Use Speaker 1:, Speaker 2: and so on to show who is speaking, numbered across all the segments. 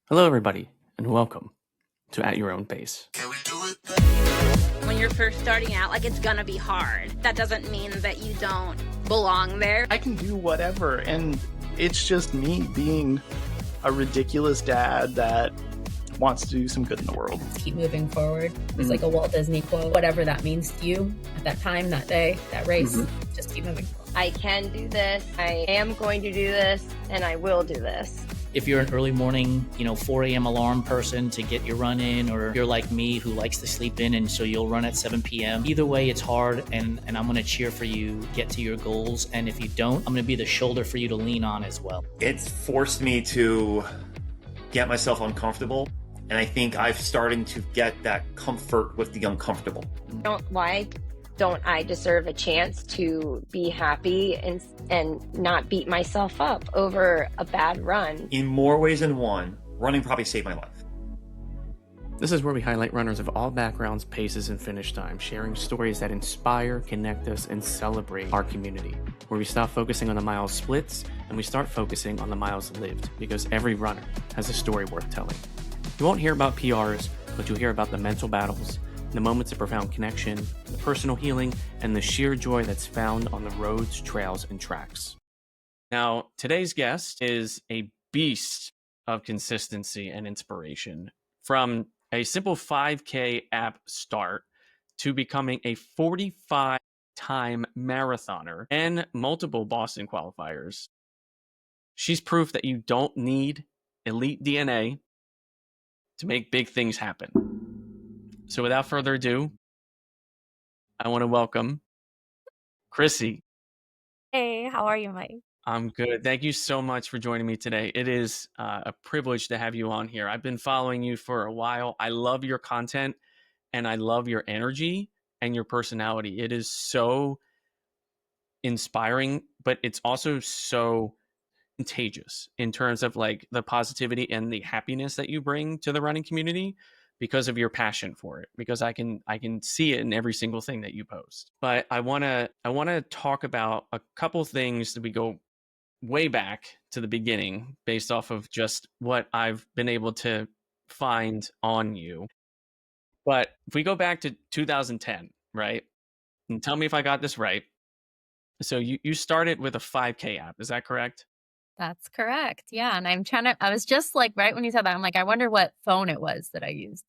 Speaker 1: Hello, everybody, and welcome to At Your Own Pace.
Speaker 2: When you're first starting out, it's gonna be hard. That doesn't mean that you don't belong there.
Speaker 3: I can do whatever, and it's just me being a ridiculous dad that wants to do some good in the world.
Speaker 4: Keep moving forward. It's like a Walt Disney quote. Whatever that means to you at that time, that day, that race, just keep moving forward.
Speaker 5: I can do this. I am going to do this, and I will do this.
Speaker 6: If you're an early morning, 4 a.m. alarm person to get your run in, or you're like me who likes to sleep in and so you'll run at 7 p.m. Either way, it's hard, and I'm going to cheer for you, get to your goals. And if you don't, I'm going to be the shoulder for you to lean on as well.
Speaker 7: It's forced me to get myself uncomfortable. And I think I've starting to get that comfort with the uncomfortable.
Speaker 5: Why don't I deserve a chance to be happy and not beat myself up over a bad run?
Speaker 7: In more ways than one, running probably saved my life.
Speaker 1: This is where we highlight runners of all backgrounds, paces, and finish times, sharing stories that inspire, connect us, and celebrate our community. Where we stop focusing on the miles splits and we start focusing on the miles lived, because every runner has a story worth telling. You won't hear about PRs, but you'll hear about the mental battles, the moments of profound connection, the personal healing, and the sheer joy that's found on the roads, trails, and tracks. Now, today's guest is a beast of consistency and inspiration. From a simple 5K app start to becoming a 45-time marathoner and multiple Boston qualifiers. She's proof that you don't need elite DNA to make big things happen. So without further ado, I want to welcome Krissy.
Speaker 4: Hey, how are you, Mike?
Speaker 1: I'm good. Thank you so much for joining me today. It is a privilege to have you on here. I've been following you for a while. I love your content and I love your energy and your personality. It is so inspiring, but it's also so contagious in terms of the positivity and the happiness that you bring to the running community because of your passion for it, because I can see it in every single thing that you post. But I want to talk about a couple things that we go way back to the beginning based off of just what I've been able to find on you. But if we go back to 2010, right? And tell me if I got this right. So you started with a 5K app, is that correct?
Speaker 4: That's correct. Yeah. And I was just right when you said that, I'm I wonder what phone it was that I used.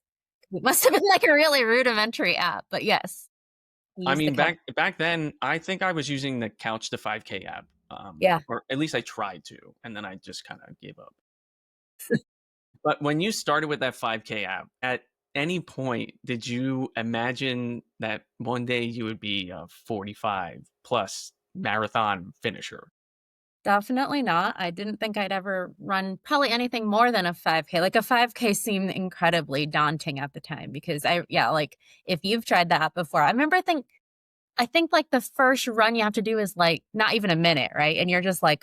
Speaker 4: It must have been a really rudimentary app, but yes.
Speaker 1: I mean, back then, I think I was using the Couch to 5K app.
Speaker 4: Yeah.
Speaker 1: Or at least I tried to, and then I just kind of gave up. But when you started with that 5K app, at any point, did you imagine that one day you would be a 45 plus marathon finisher?
Speaker 4: Definitely not. I didn't think I'd ever run probably anything more than a 5K. A 5K seemed incredibly daunting at the time because if you've tried that before, I remember I think the first run you have to do is not even a minute, right? And you're just I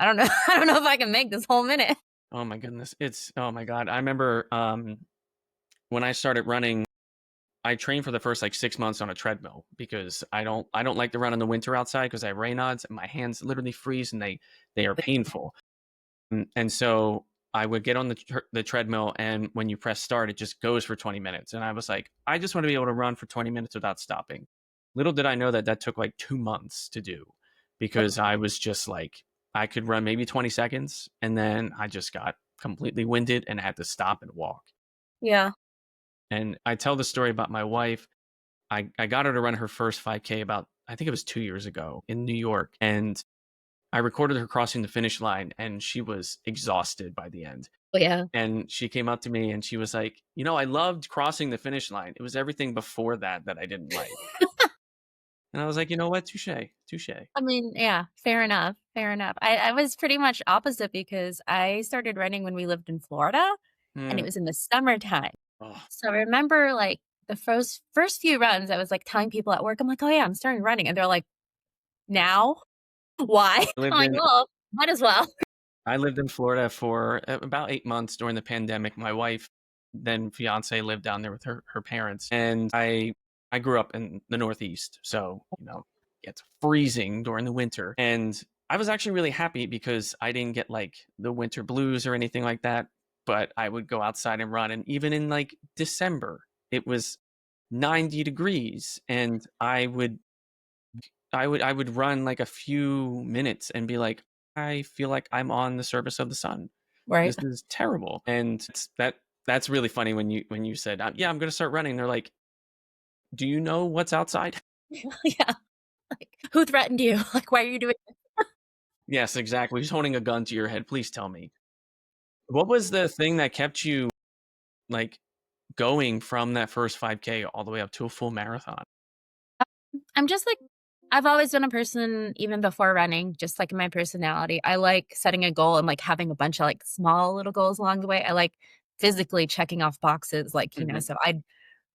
Speaker 4: don't know. I don't know if I can make this whole minute.
Speaker 1: Oh my goodness. Oh my God. I remember when I started running, I trained for the first 6 months on a treadmill because I don't like to run in the winter outside because I have Raynaud's and my hands literally freeze and they are painful. And so I would get on the treadmill, and when you press start, it just goes for 20 minutes. And I was I just want to be able to run for 20 minutes without stopping. Little did I know that took 2 months to do because I was just I could run maybe 20 seconds and then I just got completely winded and had to stop and walk.
Speaker 4: Yeah.
Speaker 1: And I tell the story about my wife. I got her to run her first 5K about, I think it was 2 years ago in New York. And I recorded her crossing the finish line and she was exhausted by the end.
Speaker 4: Oh, yeah.
Speaker 1: And she came up to me and she was I loved crossing the finish line. It was everything before that I didn't like. And I was you know what? Touche.
Speaker 4: I mean, yeah, fair enough. I was pretty much opposite because I started running when we lived in Florida and it was in the summertime.
Speaker 1: Oh.
Speaker 4: So I remember the first few runs, I was telling people at work, I'm oh yeah, I'm starting running. And they're now? Why? I'm well, might as well.
Speaker 1: I lived in Florida for about 8 months during the pandemic. My wife, then fiance, lived down there with her parents. And I grew up in the Northeast. So, it's freezing during the winter. And I was actually really happy because I didn't get the winter blues or anything like that. but I would go outside and run. And even in like December, it was 90 degrees, and I would run like a few minutes and be like, I feel like I'm on the surface of the sun.
Speaker 4: Right.
Speaker 1: This is terrible. And that's really funny when you said, yeah, I'm going to start running. They're like, do you know what's outside?
Speaker 4: Yeah. Like, who threatened you? Like, why are you doing this?
Speaker 1: Yes, exactly. Who's holding a gun to your head? Please tell me. What was the thing that kept you like going from that first 5K all the way up to a full marathon?
Speaker 4: I'm just like, I've always been a person, even before running, just like in my personality. I like setting a goal and like having a bunch of like small little goals along the way. I like physically checking off boxes, like, you know, so I'd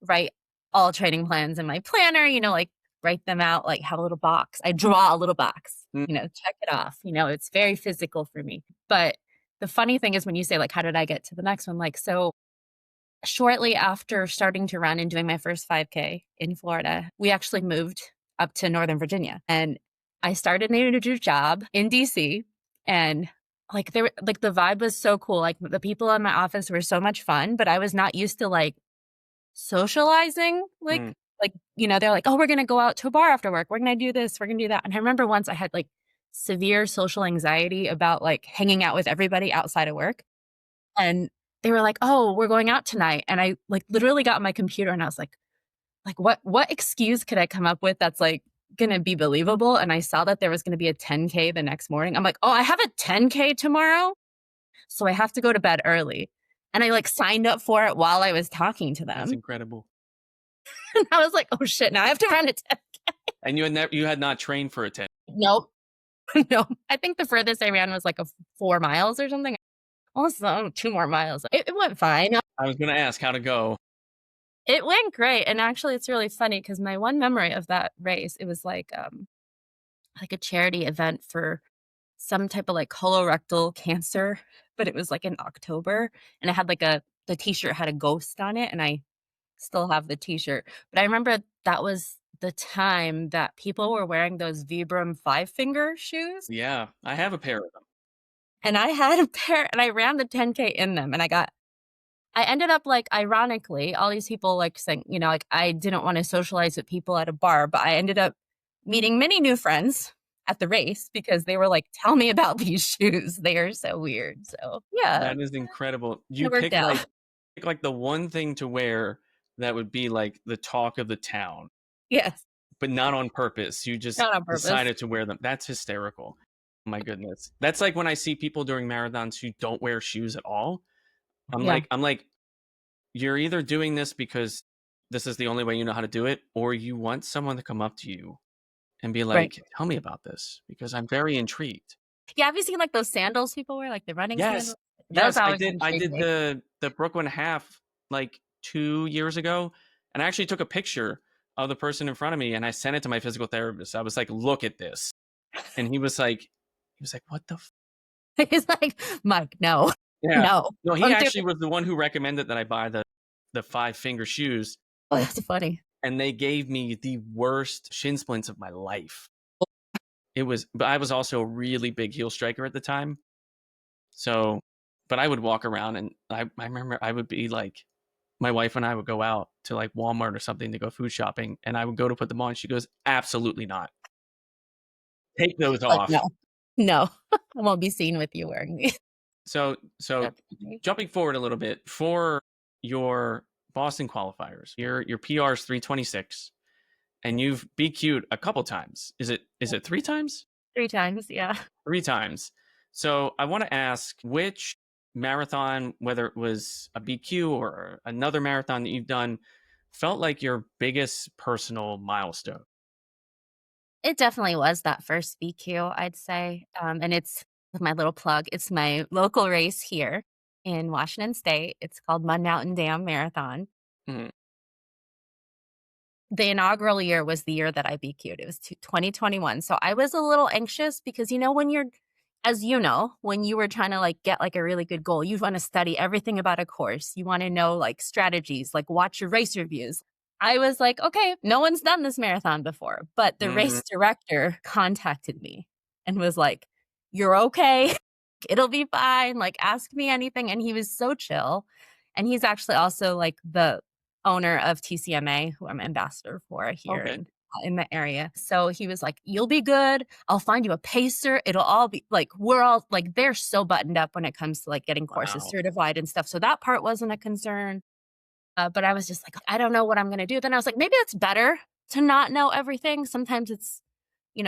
Speaker 4: write all training plans in my planner, you know, like write them out, like have a little box. I draw a little box, you know, check it off. You know, it's very physical for me. But the funny thing is when you say, like, how did I get to the next one? Like, so shortly after starting to run and doing my first 5K in Florida, we actually moved up to Northern Virginia. And I started a new job in DC. And like there, like the vibe was so cool. Like the people in my office were so much fun, but I was not used to like socializing. Like, you know, they're like, oh, we're going to go out to a bar after work. We're going to do this. We're going to do that. And I remember once I had like severe social anxiety about like hanging out with everybody outside of work. And they were like, oh, we're going out tonight. And I like literally got on my computer and I was like, what excuse could I come up with that's like going to be believable? And I saw that there was going to be a 10K the next morning. I'm like, oh, I have a 10K tomorrow. So I have to go to bed early. And I like signed up for it while I was talking to them.
Speaker 1: That's incredible.
Speaker 4: And I was like, oh shit, now I have to run a 10K.
Speaker 1: And you had not trained for a 10.
Speaker 4: Nope. No. I think the furthest I ran was like a 4 miles or something. Also 2 more miles. It went fine.
Speaker 1: I was going to ask how to go.
Speaker 4: It went great. And actually it's really funny because my one memory of that race, it was like a charity event for some type of like colorectal cancer, but it was like in October. And it had like the t-shirt had a ghost on it, and I still have the t-shirt. But I remember that was the time that people were wearing those Vibram 5-finger shoes.
Speaker 1: Yeah, I have a pair of them.
Speaker 4: And I had a pair, and I ran the 10K in them. And I ended up like, ironically, all these people like saying, you know, like I didn't want to socialize with people at a bar, but I ended up meeting many new friends at the race because they were like, tell me about these shoes. They are so weird. So yeah.
Speaker 1: That is incredible. You pick like the one thing to wear that would be like the talk of the town.
Speaker 4: Yes.
Speaker 1: But not on purpose. You just decided to wear them. That's hysterical. My goodness. That's like when I see people during marathons who don't wear shoes at all. I'm like, you're either doing this because this is the only way you know how to do it, or you want someone to come up to you and be like, tell me about this because I'm very intrigued.
Speaker 4: Yeah, have you seen like those sandals people wear, like the running sandals?
Speaker 1: Yes, I did the Brooklyn half like 2 years ago, and I actually took a picture of the person in front of me and I sent it to my physical therapist. I was like, look at this. And he was like, what the
Speaker 4: He's like, Mike, no.
Speaker 1: Yeah. No, he actually was the one who recommended that I buy the 5-finger shoes.
Speaker 4: Oh, that's funny.
Speaker 1: And they gave me the worst shin splints of my life. But I was also a really big heel striker at the time. So, but I would walk around and I remember I would be like, my wife and I would go out to like Walmart or something to go food shopping. And I would go to put them on. She goes, absolutely not. Take those off.
Speaker 4: No, I won't be seen with you wearing these.
Speaker 1: So jumping forward a little bit, for your Boston qualifiers, your PR is 3:26, and you've BQ'd a couple times. Is it 3 times?
Speaker 4: 3 times, yeah.
Speaker 1: 3 times. So I want to ask, which marathon, whether it was a BQ or another marathon that you've done, felt like your biggest personal milestone?
Speaker 4: It definitely was that first BQ, I'd say. And it's my little plug. It's my local race here in Washington State. It's called Mud Mountain Dam Marathon.
Speaker 1: Mm-hmm.
Speaker 4: The inaugural year was the year that I BQ'd. It was 2021. So I was a little anxious because, you know, when you were trying to like get like a really good goal, you want to study everything about a course. You want to know like strategies, like watch your race reviews. I was like, okay, no one's done this marathon before. But the race director contacted me and was like, you're okay. it'll be fine. Like, ask me anything. And he was so chill. And he's actually also like the owner of TCMA, who I'm ambassador for here
Speaker 1: Okay.
Speaker 4: in the area. So he was like, you'll be good. I'll find you a pacer. It'll all be like, we're all like, they're so buttoned up when it comes to like getting courses
Speaker 1: Wow.
Speaker 4: certified and stuff. So that part wasn't a concern. But I was just like, I don't know what I'm going to do. Then I was like, maybe it's better to not know everything. Sometimes it's,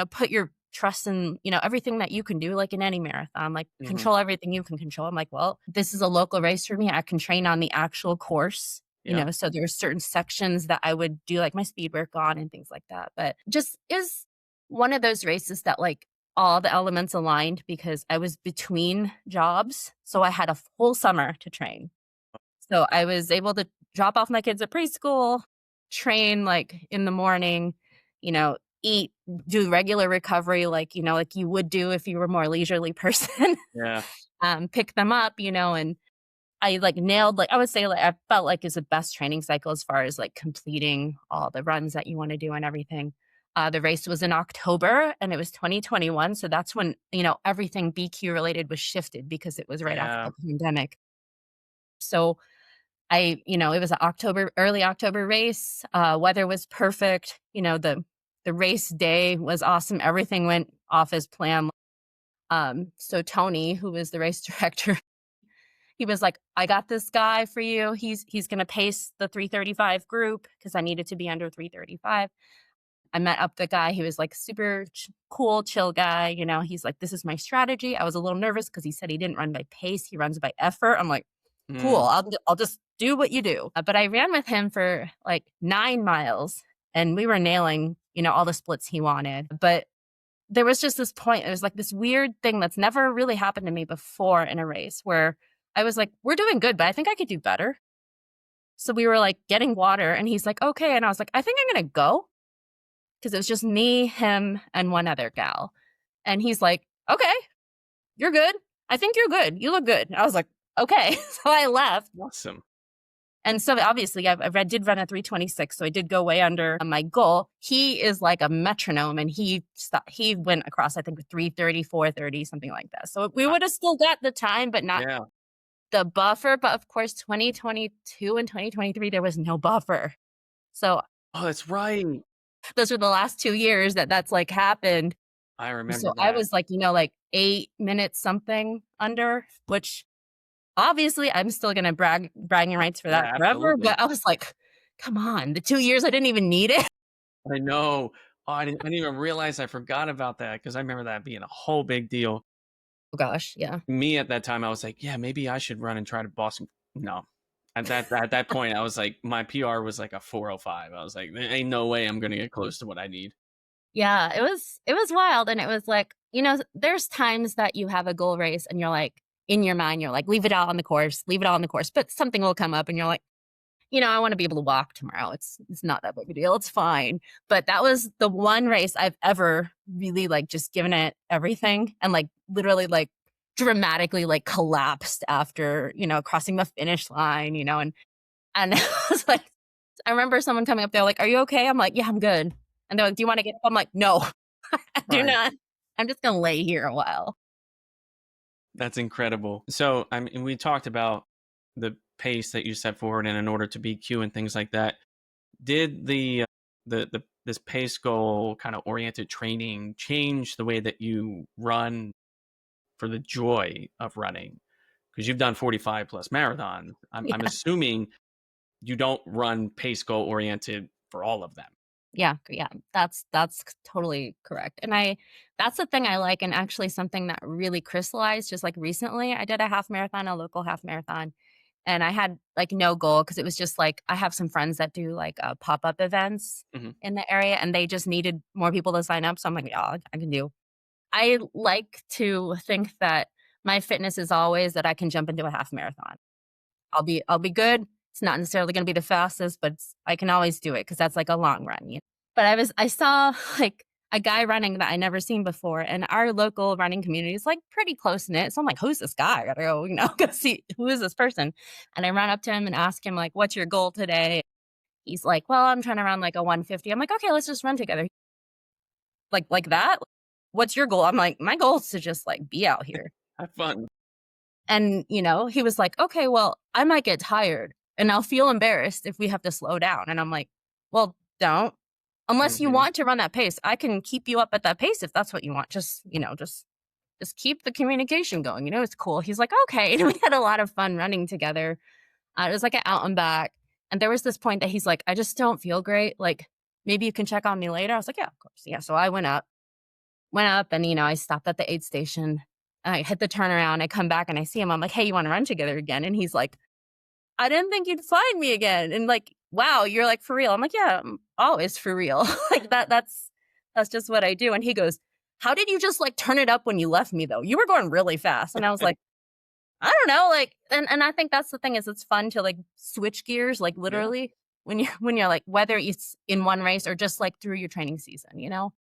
Speaker 4: put your trust in, everything that you can do, like in any marathon, like control everything you can control. I'm like, well, this is a local race for me. I can train on the actual course, so there are certain sections that I would do like my speed work on and things like that. But just is one of those races that like all the elements aligned because I was between jobs. So I had a whole summer to train. So I was able to drop off my kids at preschool, train like in the morning, eat, do regular recovery, like you would do if you were a more leisurely person.
Speaker 1: Yeah.
Speaker 4: Pick them up, and I like nailed, like I would say, like I felt like it's the best training cycle as far as like completing all the runs that you want to do and everything. The race was in October and it was 2021. So that's when, everything BQ related was shifted because it was right after the pandemic. So it was an early October race. Weather was perfect. The race day was awesome. Everything went off as planned. So Tony, who was the race director, he was like, I got this guy for you. He's going to pace the 3:35 group because I needed to be under 3:35. I met up the guy. He was like super cool, chill guy. He's like, this is my strategy. I was a little nervous because he said he didn't run by pace. He runs by effort. I'm like, cool. I'll just do what you do. But I ran with him for like 9 miles and we were nailing, all the splits he wanted. But there was just this point. It was like this weird thing that's never really happened to me before in a race where I was like, we're doing good, but I think I could do better. So we were like getting water and he's like, okay. And I was like, I think I'm going to go. Because it was just me, him, and one other gal. And he's like, okay, you're good. I think you're good. You look good. I was like, okay. So I left.
Speaker 1: Awesome.
Speaker 4: And so obviously I did run a 3:26. So I did go way under my goal. He is like a metronome and he went across, I think, 3:30, 4:30, something like that. So we would have still got the time, but not the buffer. But of course, 2022 and 2023, there was no buffer. So
Speaker 1: that's right.
Speaker 4: Those were the last 2 years that's like happened.
Speaker 1: I remember
Speaker 4: So
Speaker 1: that.
Speaker 4: I was like, like 8 minutes something under, which obviously I'm still going to bragging rights for that forever.
Speaker 1: Absolutely.
Speaker 4: But I was like, come on, the 2 years I didn't even need it.
Speaker 1: I know. Oh, I didn't even realize I forgot about that because I remember that being a whole big deal.
Speaker 4: Oh gosh, yeah.
Speaker 1: Me at that time, I was like, yeah, maybe I should run and try to Boston. No. At that point, I was like, my PR was like a 4:05. I was like, there ain't no way I'm going to get close to what I need.
Speaker 4: Yeah, it was wild. And it was like, there's times that you have a goal race and you're like, in your mind, you're like, leave it all on the course. But something will come up and you're like, I want to be able to walk tomorrow. It's not that big a deal. It's fine. But that was the one race I've ever really like just given it everything and like literally like dramatically like collapsed after, crossing the finish line, and I was like, I remember someone coming up there like, are you okay? I'm like, yeah, I'm good. And they're like, do you want to get up? I'm like, no, I do not. I'm just going to lay here a while.
Speaker 1: That's incredible. So, I mean, we talked about the pace that you set forward and in order to BQ and things like that. Did this pace goal kind of oriented training change the way that you run for the joy of running? Because you've done 45 plus marathons. I'm assuming you don't run pace goal oriented for all of them.
Speaker 4: Yeah. That's totally correct. And that's the thing I like. And actually something that really crystallized just like recently, I did a half marathon, a local half marathon. And I had like no goal because it was just like, I have some friends that do like pop-up events in the area and they just needed more people to sign up. So I'm like, yeah, I can do. I like to think that my fitness is always that I can jump into a half marathon. I'll be good. It's not necessarily going to be the fastest, but I can always do it because that's like a long run. But I saw like a guy running that I never seen before, and our local running community is like pretty close knit. So I'm like, who's this guy? I gotta go, go see who is this person. And I ran up to him and asked him like, what's your goal today? He's like, well, I'm trying to run like a 150. I'm like, okay, let's just run together. Like that. What's your goal? I'm like, my goal is to just like be out here.
Speaker 1: Have fun.
Speaker 4: And, he was like, okay, well, I might get tired and I'll feel embarrassed if we have to slow down. And I'm like, well, don't. Unless you want to run that pace, I can keep you up at that pace if that's what you want. Just keep the communication going. It's cool. He's like, okay. And we had a lot of fun running together. It was like an out and back. And there was this point that he's like, I just don't feel great. Like, maybe you can check on me later. I was like, yeah, of course. Yeah. So I went up and, I stopped at the aid station. I hit the turnaround. I come back and I see him. I'm like, hey, you want to run together again? And he's like, I didn't think you'd find me again. And like, wow, you're like for real. I'm like, yeah, I'm always for real. Like that's just what I do. And he goes, how did you just like turn it up when you left me though? You were going really fast. And I was like, I don't know. Like, and I think that's the thing is it's fun to like switch gears, like literally when you're like, whether it's in one race or just like through your training season,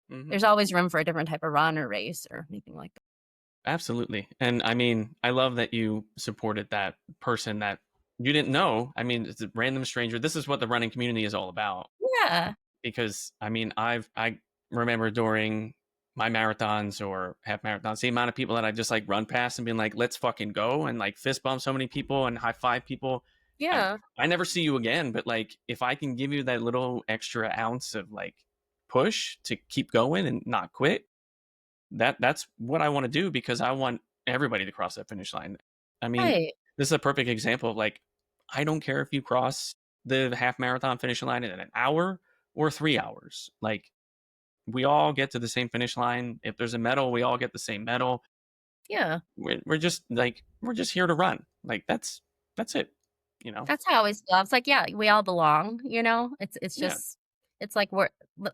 Speaker 4: there's always room for a different type of run or race or anything like that.
Speaker 1: Absolutely. And I mean, I love that you supported that person that you didn't know. I mean, it's a random stranger. This is what the running community is all about.
Speaker 4: Yeah.
Speaker 1: Because I mean, I remember during my marathons or half marathons, the amount of people that I just like run past and being like, let's fucking go, and like fist bump so many people and high five people.
Speaker 4: Yeah.
Speaker 1: I never see you again, but like if I can give you that little extra ounce of like push to keep going and not quit, that's what I want to do, because I want everybody to cross that finish line. I mean, This is a perfect example of like, I don't care if you cross the half marathon finish line in an hour or 3 hours. Like, we all get to the same finish line. If there's a medal, we all get the same medal.
Speaker 4: Yeah.
Speaker 1: We're just here to run. Like that's it.
Speaker 4: That's how I always feel. It's like, yeah, we all belong, it's just, it's like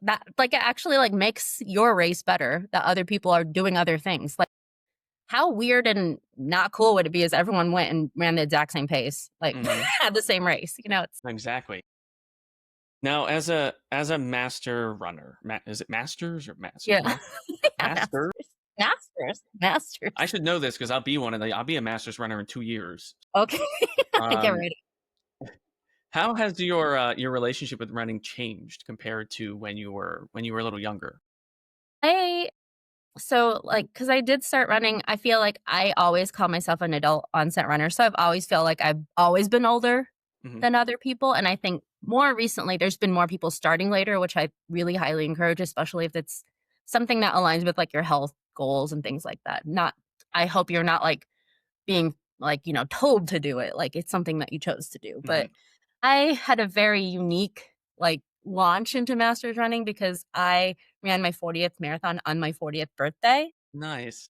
Speaker 4: that, like it actually like makes your race better that other people are doing other things. Like how weird and not cool would it be if everyone went and ran the exact same pace, like had the same race, it's
Speaker 1: exactly. Now, as a master runner, is it masters or masters?
Speaker 4: Yeah.
Speaker 1: Master?
Speaker 4: Masters.
Speaker 1: I should know this because I'll be I'll be a masters runner in 2 years.
Speaker 4: Okay. Get ready.
Speaker 1: How has your relationship with running changed compared to when you were a little younger?
Speaker 4: So like, cause I did start running, I feel like I always call myself an adult onset runner. So I've always felt like I've always been older than other people. And I think more recently, there's been more people starting later, which I really highly encourage, especially if it's something that aligns with like your health goals and things like that. I hope you're not like being like, told to do it. Like it's something that you chose to do. But I had a very unique like launch into masters running because I ran my 40th marathon on my 40th birthday.
Speaker 1: Nice.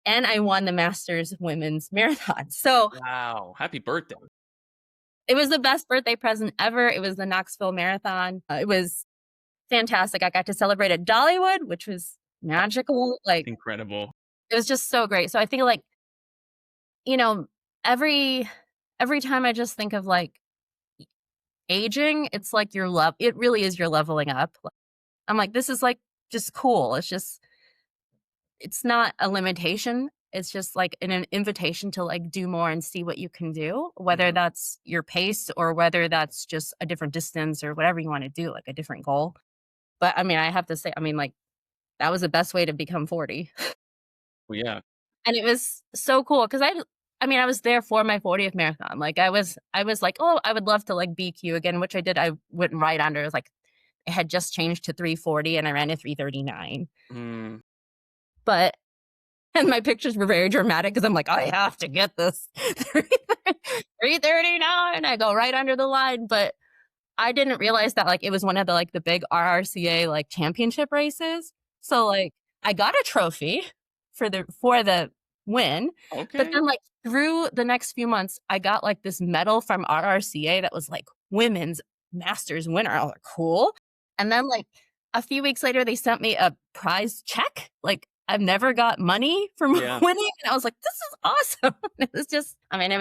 Speaker 4: And I won the Masters Women's Marathon. So
Speaker 1: wow, happy birthday.
Speaker 4: It was the best birthday present ever. It was the Knoxville Marathon. It was fantastic. I got to celebrate at Dollywood, which was magical. Like
Speaker 1: incredible.
Speaker 4: It was just so great. So I think like, every time I just think of like aging, it's like it really is your leveling up. I'm like, this is like just cool. It's not a limitation. It's just like an invitation to like do more and see what you can do, whether that's your pace or whether that's just a different distance or whatever you want to do, like a different goal. But I mean, I have to say, like that was the best way to become 40.
Speaker 1: Well, yeah.
Speaker 4: And it was so cool because I was there for my 40th marathon. Like I was like, oh, I would love to like BQ again, which I did. I went right under. It was like, it had just changed to 340 and I ran a 339. But and my pictures were very dramatic because I'm like, I have to get this 339. I go right under the line. But I didn't realize that like it was one of the like the big RRCA like championship races. So like I got a trophy for the win.
Speaker 1: Okay.
Speaker 4: But then like through the next few months, I got like this medal from RRCA that was like women's masters winner. I was like, cool. And then like a few weeks later, they sent me a prize check. Like I've never got money from winning. And I was like, this is awesome. It was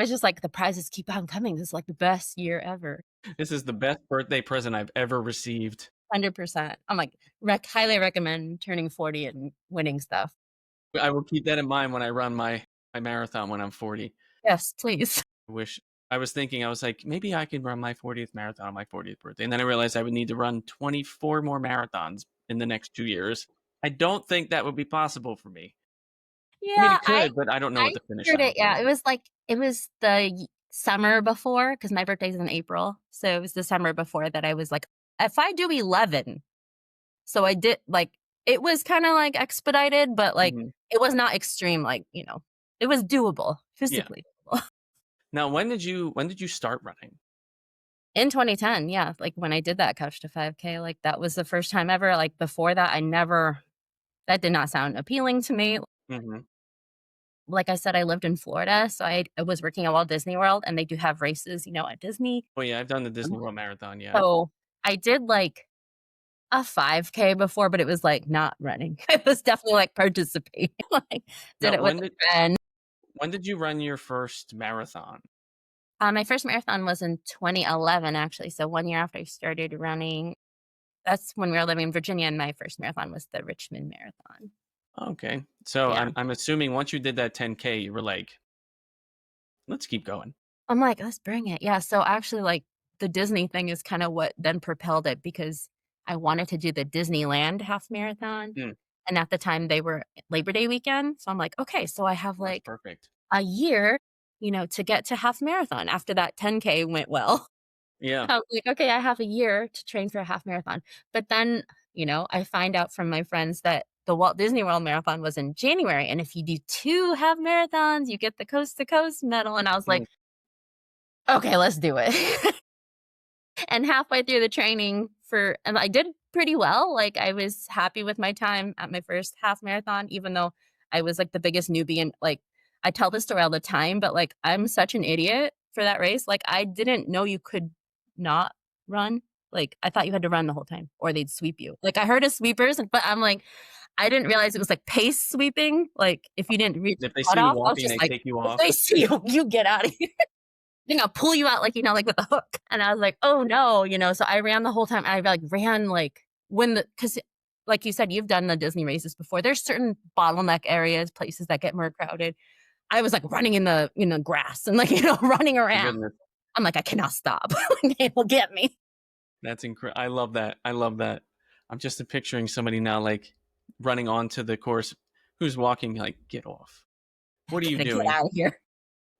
Speaker 4: just like the prizes keep on coming. This is like the best year ever.
Speaker 1: This is the best birthday present I've ever received.
Speaker 4: 100%. I'm like, highly recommend turning 40 and winning stuff.
Speaker 1: I will keep that in mind when I run my marathon when I'm 40.
Speaker 4: Yes, please.
Speaker 1: I was like, maybe I could run my 40th marathon on my 40th birthday. And then I realized I would need to run 24 more marathons in the next 2 years. I don't think that would be possible for me.
Speaker 4: Yeah,
Speaker 1: I mean, it could, but I don't know
Speaker 4: I
Speaker 1: what the finish
Speaker 4: entered
Speaker 1: line
Speaker 4: it.
Speaker 1: would
Speaker 4: Yeah,
Speaker 1: be.
Speaker 4: it was the summer before because my birthday's in April, so it was the summer before that I was like, if I do 11, so I did like it was kind of like expedited, but like
Speaker 1: Mhm.
Speaker 4: it was not extreme. Like it was doable
Speaker 1: Yeah.
Speaker 4: physically. Doable.
Speaker 1: Now, when did you start running?
Speaker 4: In 2010, yeah, like when I did that Couch to 5K, like that was the first time ever. Like before that, that did not sound appealing to me.
Speaker 1: Mhm.
Speaker 4: Like I said, I lived in Florida, so I was working at Walt Disney World, and they do have races, at Disney.
Speaker 1: Oh, yeah, I've done the Disney World Marathon, yeah.
Speaker 4: So I did like a 5K before, but it was like not running. It was definitely like participating. Like did
Speaker 1: Now,
Speaker 4: it with a friend.
Speaker 1: when did you run your first marathon?
Speaker 4: My first marathon was in 2011, actually. So 1 year after I started running, that's when we were living in Virginia, and my first marathon was the Richmond Marathon.
Speaker 1: Okay. So
Speaker 4: Yeah.
Speaker 1: I'm assuming once you did that 10K, you were like, let's keep going.
Speaker 4: I'm like, let's bring it. Yeah. So actually, like the Disney thing is kind of what then propelled it because I wanted to do the Disneyland half marathon.
Speaker 1: Mm.
Speaker 4: And at the time they were Labor Day weekend. So I'm like, okay, so I have
Speaker 1: That's
Speaker 4: like
Speaker 1: perfect.
Speaker 4: a year, to get to half marathon after that 10K went well.
Speaker 1: Yeah.
Speaker 4: I was like, okay, I have a year to train for a half marathon. But then, I find out from my friends that the Walt Disney World Marathon was in January. And if you do 2 half marathons, you get the coast to coast medal. And I was like,
Speaker 1: Mm.
Speaker 4: okay, let's do it. And halfway through the training and I did pretty well. Like I was happy with my time at my first half marathon, even though I was like the biggest newbie. And like, I tell this story all the time, but like, I'm such an idiot for that race. Like I didn't know you could not run. Like I thought you had to run the whole time or they'd sweep you. Like I heard of sweepers, but I'm like, I didn't realize it was like pace sweeping. Like if you didn't reach
Speaker 1: If they
Speaker 4: the
Speaker 1: see you
Speaker 4: cutoff, I was
Speaker 1: walking,
Speaker 4: just
Speaker 1: they
Speaker 4: like,
Speaker 1: take you
Speaker 4: if
Speaker 1: off.
Speaker 4: they see you, you get out of here. I think I'll pull you out like, like with a hook. And I was like, oh no, so I ran the whole time. I like ran like because like you said, you've done the Disney races before. There's certain bottleneck areas, places that get more crowded. I was like running in the, grass and like, running around.
Speaker 1: Goodness.
Speaker 4: I'm like, I cannot stop. They will get me.
Speaker 1: That's incredible. I love that. I love that. I'm just picturing somebody now like running onto the course who's walking like, get off. What are you
Speaker 4: Get
Speaker 1: doing?
Speaker 4: out of here.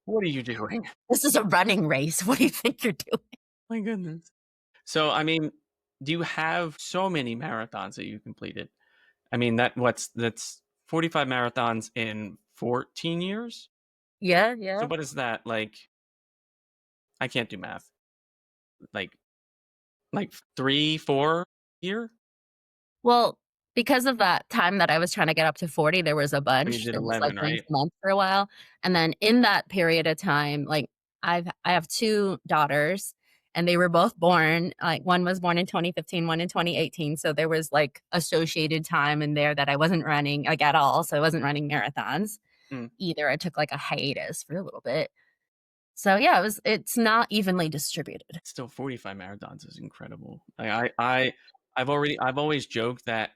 Speaker 1: What are you doing?
Speaker 4: This is a running race. What do you think you're doing?
Speaker 1: My goodness. So, I mean, do you have so many marathons that you completed? I mean, that's 45 marathons in 14 years?
Speaker 4: Yeah.
Speaker 1: So what is that like? I can't do math. Like 3, 4 year?
Speaker 4: Well, because of that time that I was trying to get up to 40, there was a
Speaker 1: You
Speaker 4: bunch.
Speaker 1: did
Speaker 4: It was like
Speaker 1: 11,
Speaker 4: once
Speaker 1: right?
Speaker 4: a month for a while. And then in that period of time, like I have 2 daughters and they were both born, like one was born in 2015, one in 2018. So there was like associated time in there that I wasn't running like at all. So I wasn't running marathons either. I took like a hiatus for a little bit. So yeah, it's not evenly distributed.
Speaker 1: Still 45 marathons is incredible. I've always joked that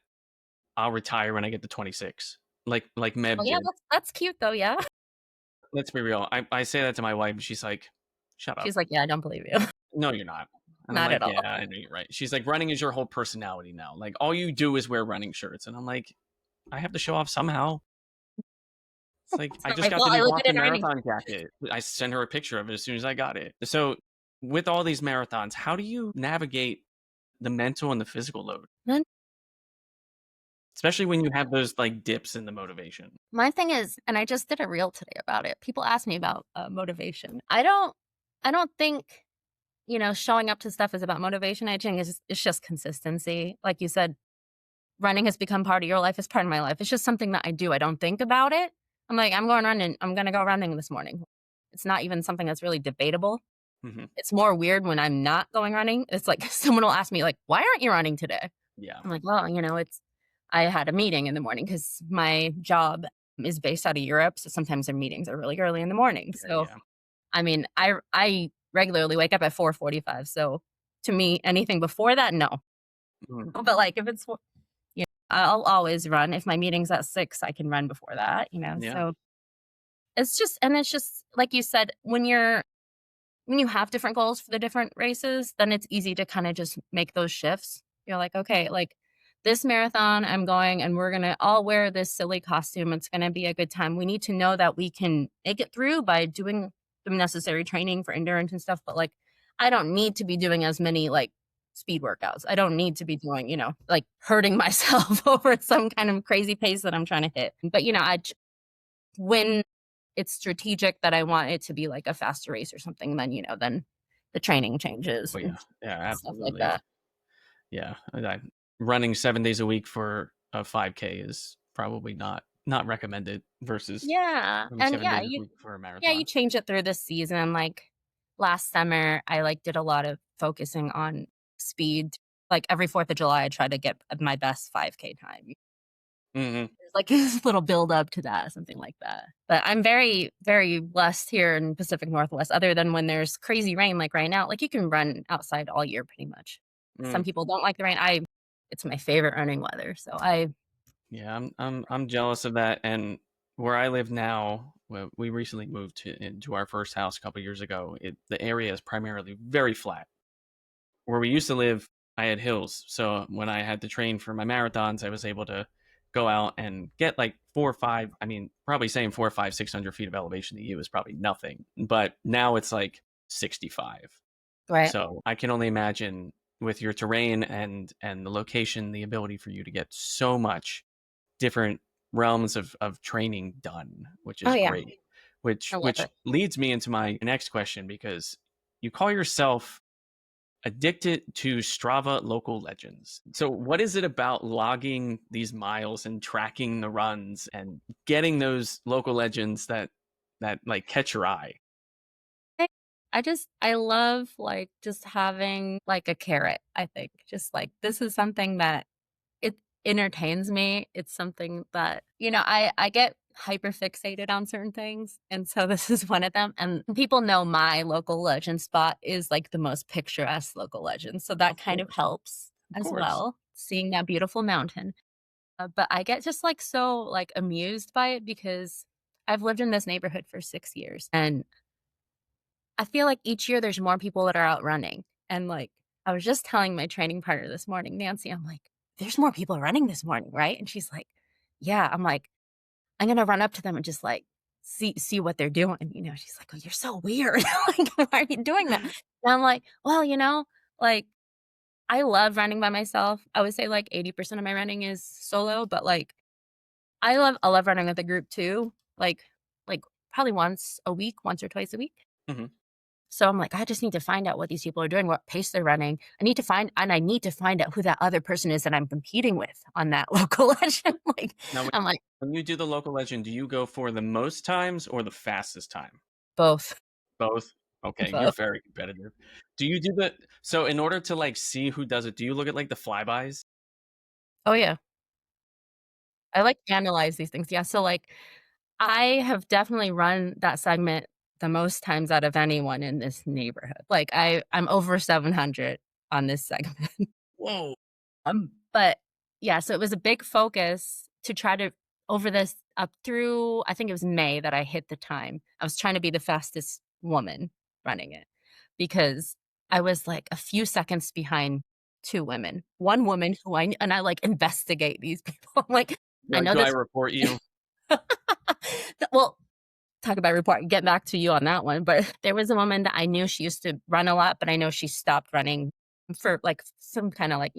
Speaker 1: I'll retire when I get to 26. Like Meb
Speaker 4: Well, yeah,
Speaker 1: did.
Speaker 4: that's cute though. Yeah.
Speaker 1: Let's be real. I say that to my wife and she's like, shut up.
Speaker 4: She's like, yeah, I don't believe you.
Speaker 1: No, you're not. And
Speaker 4: Not
Speaker 1: I'm like,
Speaker 4: at all.
Speaker 1: yeah, I know you're right. She's like, running is your whole personality now. Like all you do is wear running shirts. And I'm like, I have to show off somehow. It's like I just got the new Boston Marathon jacket. I sent her a picture of it as soon as I got it. So with all these marathons, how do you navigate the mental and the physical load? Especially when you have those like dips in the motivation.
Speaker 4: My thing is, and I just did a reel today about it. People ask me about motivation. I don't think, showing up to stuff is about motivation. I think it's just consistency. Like you said, running has become part of your life. It's part of my life. It's just something that I do. I don't think about it. I'm like, I'm going running. I'm going to go running this morning. It's not even something that's really debatable.
Speaker 1: Mm-hmm.
Speaker 4: It's more weird when I'm not going running. It's like someone will ask me like, why aren't you running today?
Speaker 1: Yeah.
Speaker 4: I'm like, well, I had a meeting in the morning because my job is based out of Europe. So sometimes their meetings are really early in the morning. So,
Speaker 1: yeah.
Speaker 4: I mean, I regularly wake up at 4:45. So to me, anything before that, no.
Speaker 1: Mm-hmm.
Speaker 4: But like if it's, I'll always run. If my meeting's at 6, I can run before that,
Speaker 1: Yeah.
Speaker 4: So it's just like you said, when you have different goals for the different races, then it's easy to kind of just make those shifts. You're like, okay, like this marathon, I'm going and we're going to all wear this silly costume. It's going to be a good time. We need to know that we can make it through by doing the necessary training for endurance and stuff. But like, I don't need to be doing as many like speed workouts. I don't need to be doing, like hurting myself over some kind of crazy pace that I'm trying to hit. But, when it's strategic that I want it to be like a faster race or something, then, then the training changes.
Speaker 1: Oh, yeah. Yeah,
Speaker 4: Stuff like
Speaker 1: absolutely.
Speaker 4: that.
Speaker 1: Yeah. Running 7 days a week for a 5K is probably not recommended versus
Speaker 4: Yeah.
Speaker 1: running
Speaker 4: And
Speaker 1: 7 days a week for a
Speaker 4: you
Speaker 1: marathon.
Speaker 4: change it through the season. Like last summer, I like did a lot of focusing on speed. Like every 4th of July, I try to get my best 5K time.
Speaker 1: Mhm.
Speaker 4: There's like this little build up to that, something like that. But I'm very, very blessed here in Pacific Northwest, other than when there's crazy rain, like right now. Like you can run outside all year pretty much. Some people don't like the rain. It's my favorite running weather. So
Speaker 1: Yeah, I'm jealous of that. And where I live now, we recently moved into our first house a couple years ago. The area is primarily very flat. Where we used to live, I had hills. So when I had to train for my marathons, I was able to go out and get like 4 or 5. I mean, probably saying 4 or 5, 600 feet of elevation to you is probably nothing. But now it's like 65.
Speaker 4: right.
Speaker 1: So I can only imagine with your terrain and the location, the ability for you to get so much different realms of training done, which
Speaker 4: Oh
Speaker 1: is
Speaker 4: yeah,
Speaker 1: great. Which
Speaker 4: I love it.
Speaker 1: leads me into my next question, because you call yourself addicted to Strava local legends. So what is it about logging these miles and tracking the runs and getting those local legends that like catch your eye?
Speaker 4: I love like just having like a carrot, I think. Just like this is something that it entertains me. It's something that, I get hyper fixated on certain things. And so this is one of them. And people know my local legend spot is like the most picturesque local legend. So that
Speaker 1: Of
Speaker 4: kind of
Speaker 1: course.
Speaker 4: helps
Speaker 1: Of
Speaker 4: as
Speaker 1: course.
Speaker 4: well, seeing that beautiful mountain. But I get just like so like amused by it because I've lived in this neighborhood for 6 years. And I feel like each year there's more people that are out running. And like, I was just telling my training partner this morning, Nancy, I'm like, there's more people running this morning, right? And she's like, yeah. I'm like, I'm going to run up to them and just like see what they're doing. She's like, oh, you're so weird. Like, why are you doing that? And I'm like, well, like I love running by myself. I would say like 80% of my running is solo, but like I love running with a group too. Like probably once or twice a week.
Speaker 1: Mhm.
Speaker 4: So I'm like, I just need to find out what these people are doing, what pace they're running. I need to find out who that other person is that I'm competing with on that local legend. Like,
Speaker 1: Now,
Speaker 4: I'm like,
Speaker 1: when you do the local legend, do you go for the most times or the fastest time?
Speaker 4: both.
Speaker 1: Both? Okay, you're
Speaker 4: Both.
Speaker 1: very competitive. Do you do so in order to like see who does it, do you look at like the flybys?
Speaker 4: Oh yeah. I like to analyze these things. Yeah. So like I have definitely run that segment the most times out of anyone in this neighborhood. Like I'm over 700 on this segment.
Speaker 1: Whoa.
Speaker 4: But yeah, so it was a big focus to try to over this up through I think it was May that I hit the time. I was trying to be the fastest woman running it because I was like a few seconds behind 2 women. One woman who I like investigate these people. I'm like, I
Speaker 1: Like,
Speaker 4: know
Speaker 1: do I
Speaker 4: this.
Speaker 1: report you?
Speaker 4: Well, talk about report. Get back to you on that one. But there was a woman that I knew she used to run a lot, but I know she stopped running for like some kind of like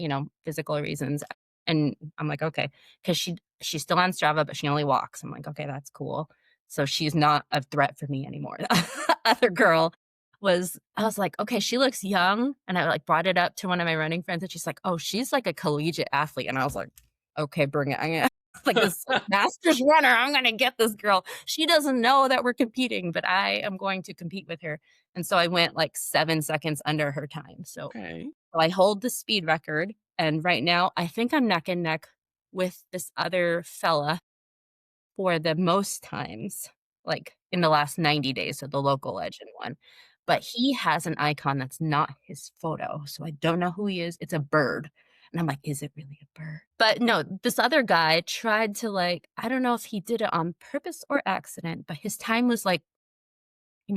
Speaker 4: physical reasons. And I'm like, okay, because she's still on Strava, but she only walks. I'm like, okay, that's cool. So she's not a threat for me anymore. The other girl I was like, okay, she looks young, and I like brought it up to one of my running friends, and she's like, oh, she's like a collegiate athlete, and I was like, okay, bring it. I'm gonna like this master's runner. I'm gonna get this girl. She doesn't know that we're competing, but I am going to compete with her. And so I went like 7 seconds under her time. So
Speaker 1: Okay.
Speaker 4: I hold the speed record. And right now, I think I'm neck and neck with this other fella for the most times, like in the last 90 days, so the local legend one. But he has an icon that's not his photo. So I don't know who he is. It's a bird. And I'm like, is it really a bird? But no, this other guy tried to like, I don't know if he did it on purpose or accident, but his time was like,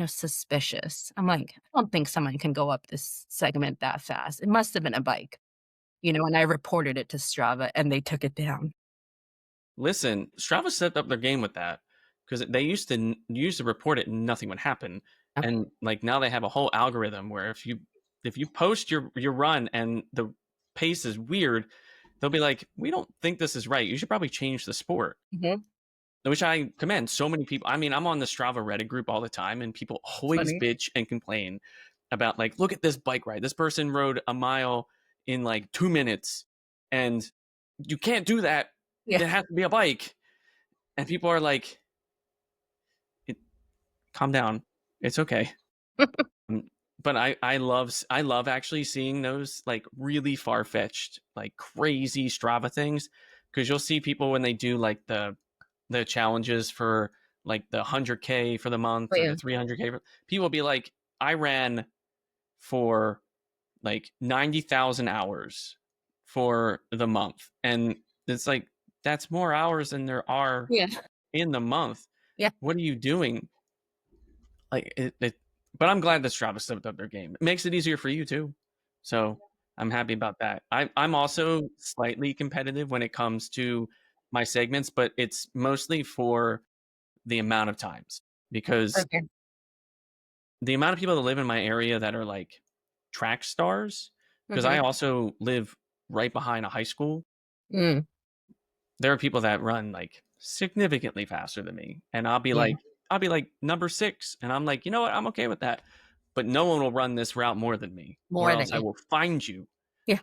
Speaker 4: suspicious. I'm like, I don't think someone can go up this segment that fast. It must have been a bike. and I reported it to Strava and they took it down.
Speaker 1: Listen, Strava stepped up their game with that because they used to report it and nothing would happen.
Speaker 4: Yep.
Speaker 1: And like now they have a whole algorithm where if you post your run and the pace is weird, they'll be like, "We don't think this is right. You should probably change the sport."
Speaker 4: Mhm.
Speaker 1: Which I commend. So many people. I mean, I'm on the Strava Reddit group all the time, and people always
Speaker 4: funny.
Speaker 1: bitch and complain about like, look at this bike ride. This person rode a mile in like 2 minutes, and you can't do that.
Speaker 4: Yeah.
Speaker 1: It has to be a bike. And people are like, calm down. It's okay. But I love actually seeing those like really far fetched, like crazy Strava things, because you'll see people when they do like the challenges for like the 100K for the month or the 300K. People will be like, I ran for like 90,000 hours for the month, and it's like that's more hours than there are in the month.
Speaker 4: Yeah.
Speaker 1: What are you doing? Like but I'm glad that Strava stepped up their game. It makes it easier for you too. So I'm happy about that. I'm also slightly competitive when it comes to my segments, but it's mostly for the amount of times, because the amount of people that live in my area that are like track stars, because I also live right behind a high school.
Speaker 4: Mm.
Speaker 1: There are people that run like significantly faster than me, and I'll be like number 6, and I'm like, you know what, I'm okay with that, but no one will run this route more than me, or else I will find you,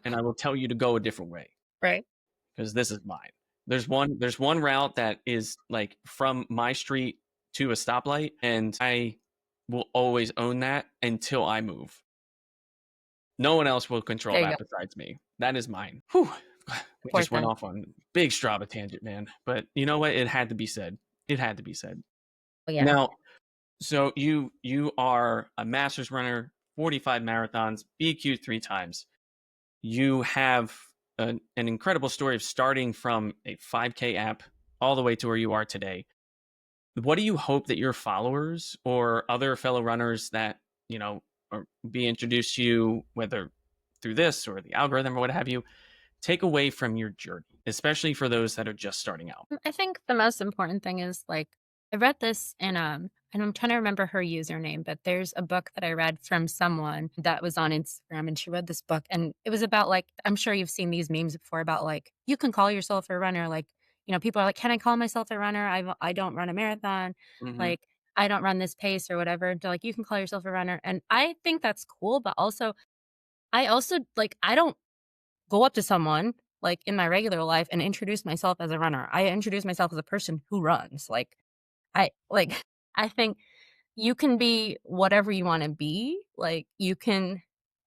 Speaker 1: and I will tell you to go a different way,
Speaker 4: right?
Speaker 1: Because this is mine. There's one route that is like from my street to a stoplight, and I will always own that until I move. No one else will control that besides me. That is mine. Whew. We just went off on big Strava tangent, man. But you know what? It had to be said. It had to be said.
Speaker 4: Yeah.
Speaker 1: Now, so you are a masters runner, 45 marathons, BQ 3 times. You have an incredible story of starting from a 5K app all the way to where you are today. What do you hope that your followers or other fellow runners that, or be introduced to you, whether through this or the algorithm or what have you, take away from your journey, especially for those that are just starting out?
Speaker 4: I think the most important thing is like I read this in and I'm trying to remember her username, but there's a book that I read from someone that was on Instagram, and she read this book, and it was about like, I'm sure you've seen these memes before about like, you can call yourself a runner. Like, people are like, can I call myself a runner? I don't run a marathon. Like, I don't run this pace or whatever. They're like, you can call yourself a runner. And I think that's cool. But also like, I don't go up to someone like in my regular life and introduce myself as a runner. I introduce myself as a person who runs. Like, I think you can be whatever you want to be. Like, you can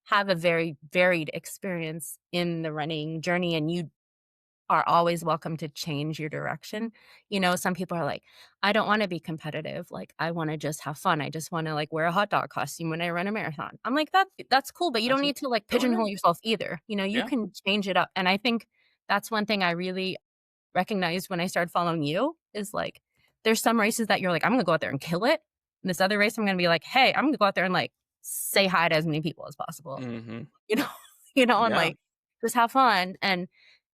Speaker 4: have a very varied experience in the running journey, and you are always welcome to change your direction. Some people are like, I don't want to be competitive. Like, I want to just have fun. I just want to like wear a hot dog costume when I run a marathon. I'm like, that's cool, but you don't need to like pigeonhole yourself either. You can change it up. And I think that's one thing I really recognized when I started following you is like, there's some races that you're like, I'm going to go out there and kill it. And this other race, I'm going to be like, hey, I'm going to go out there and like say hi to as many people as possible. And like just have fun. And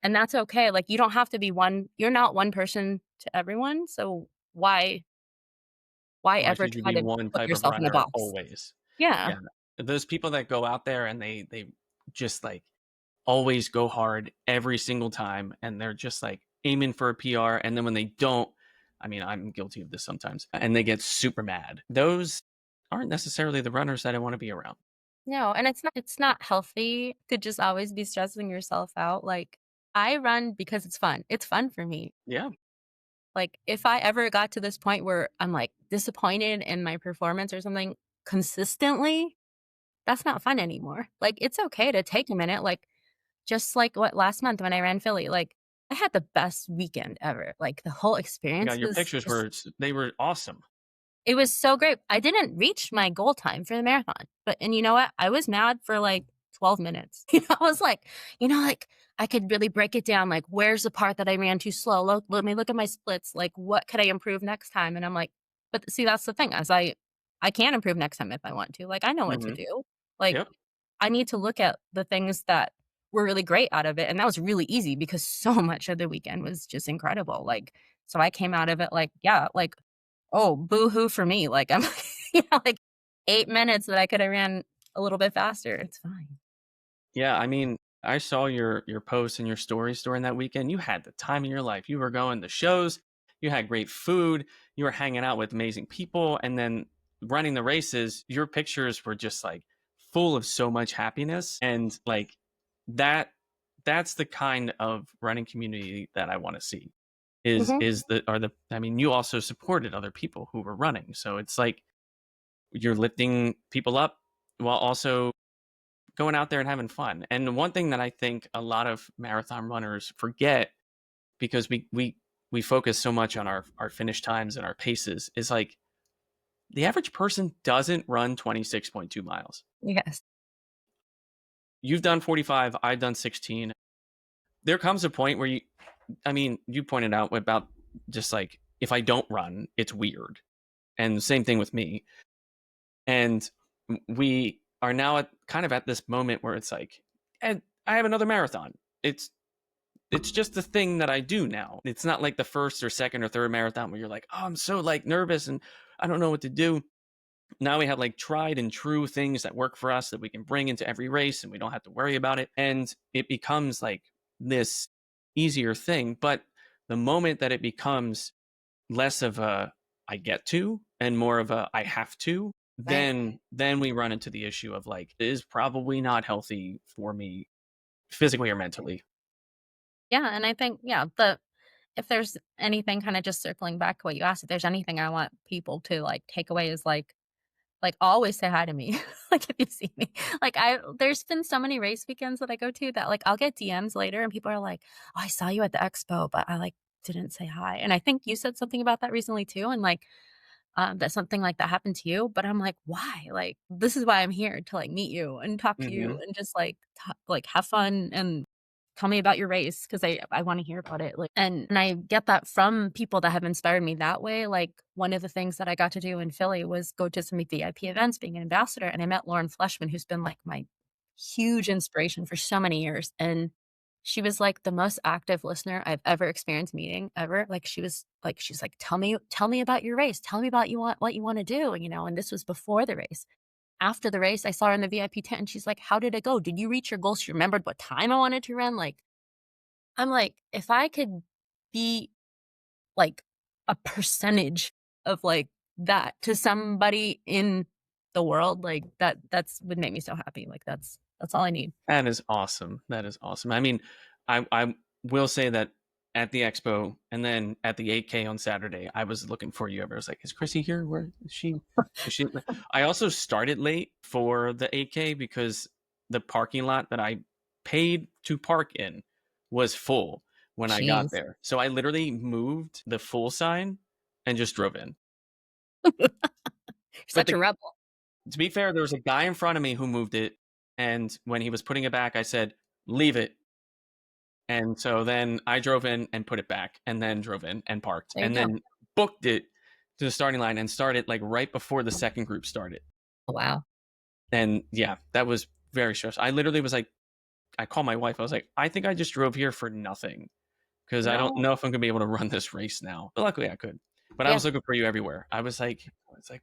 Speaker 4: that's okay. Like, you don't have to be you're not one person to everyone. So why ever
Speaker 1: should you
Speaker 4: try
Speaker 1: be
Speaker 4: to
Speaker 1: one
Speaker 4: put
Speaker 1: type of
Speaker 4: yourself in a
Speaker 1: runner
Speaker 4: box?
Speaker 1: always?
Speaker 4: Yeah.
Speaker 1: Those people that go out there and they just like always go hard every single time, and they're just like aiming for a PR, and then when they don't, I mean, I'm guilty of this sometimes, and they get super mad. Those aren't necessarily the runners that I want to be around.
Speaker 4: No, and it's not healthy to just always be stressing yourself out. Like, I run because it's fun. It's fun for me.
Speaker 1: Yeah.
Speaker 4: Like, if I ever got to this point where I'm like disappointed in my performance or something consistently, that's not fun anymore. Like, it's okay to take a minute. Like, just like what last month when I ran Philly, like I had the best weekend ever. Like, the whole experience.
Speaker 1: Yeah, your pictures were awesome.
Speaker 4: It was so great. I didn't reach my goal time for the marathon, and you know what? I was mad for like 12 minutes. I was like, like I could really break it down. Like, where's the part that I ran too slow? Let me look at my splits. Like, what could I improve next time? And I'm like, but see, that's the thing, as I can improve next time if I want to. Like, I know what to do. Like, I need to look at the things that were really great out of it. And that was really easy because so much of the weekend was just incredible. Like, so I came out of it like, yeah, like, oh, boo-hoo for me. Like, I'm like 8 minutes that I could have ran a little bit faster. It's fine.
Speaker 1: Yeah, I mean, I saw your posts and your stories during that weekend. You had the time of your life. You were going to shows, you had great food, you were hanging out with amazing people, and then running the races, your pictures were just like full of so much happiness. And like that that's the kind of running community that I want to see.
Speaker 4: Mhm.
Speaker 1: Is the are the I mean, you also supported other people who were running. So it's like you're lifting people up while also going out there and having fun. And one thing that I think a lot of marathon runners forget, because we focus so much on our finish times and our paces, is like the average person doesn't run 26.2 miles.
Speaker 4: Yes.
Speaker 1: You've done 45, I've done 16. There comes a point where you pointed out about just like, if I don't run, it's weird. And the same thing with me. And we are now at this moment where it's like, and I have another marathon. It's just the thing that I do now. It's not like the first or second or third marathon where you're like, oh, I'm so like nervous and I don't know what to do. Now we have like tried and true things that work for us that we can bring into every race and we don't have to worry about it. And it becomes like this easier thing. But the moment that it becomes less of a I get to and more of a I have to,
Speaker 4: Right.
Speaker 1: then we run into the issue of like, it is probably not healthy for me physically or mentally.
Speaker 4: Yeah. And I think, yeah, if there's anything kind of just circling back to what you asked, if there's anything I want people to like take away is like always say hi to me. Like if you see me. Like there's been so many race weekends that I go to that like I'll get DMs later and people are like, "Oh, I saw you at the expo, but I like didn't say hi." And I think you said something about that recently too. And like that something like that happened to you. But I'm like, why? Like this is why I'm here to like meet you and talk to you
Speaker 1: Hmm.
Speaker 4: and just like like have fun and tell me about your race because I want to hear about it. Like and I get that from people that have inspired me that way. Like one of the things that I got to do in Philly was go to some VIP events, being an ambassador, and I met Lauren Fleshman, who's been like my huge inspiration for so many years. And she was like the most active listener I've ever experienced meeting ever. Like she's like, tell me about your race. Tell me about what you want to do, you know, and this was before the race. After the race, I saw her in the VIP tent and she's like, "How did it go? Did you reach your goal?" She remembered what time I wanted to run. Like, I'm like, if I could be like a percentage of like that to somebody in the world, like that's would make me so happy. Like that's all I need.
Speaker 1: That is awesome. That is awesome. I mean, I will say that at the expo and then at the 8K on Saturday, I was looking for you. I was like, is Krissy here? Where is she? Is she? I also started late for the 8K because the parking lot that I paid to park in was full when I got
Speaker 4: Jeez.
Speaker 1: there. So I literally moved the full sign and just drove in.
Speaker 4: You're
Speaker 1: But
Speaker 4: such a rebel.
Speaker 1: to be fair, there was a guy in front of me who moved it. And when he was putting it back, I said, leave it. And so then I drove in and put it back and then drove in and parked
Speaker 4: There you
Speaker 1: and
Speaker 4: go.
Speaker 1: then booked it to the starting line and started like right before the second group started.
Speaker 4: Oh, wow.
Speaker 1: And yeah, that was very stressful. I literally was like, I called my wife. I was like, I think I just drove here for nothing because I don't
Speaker 4: No.
Speaker 1: know if I'm going to be able to run this race now. But luckily I could. But I
Speaker 4: Yeah.
Speaker 1: was looking for you everywhere. I was like,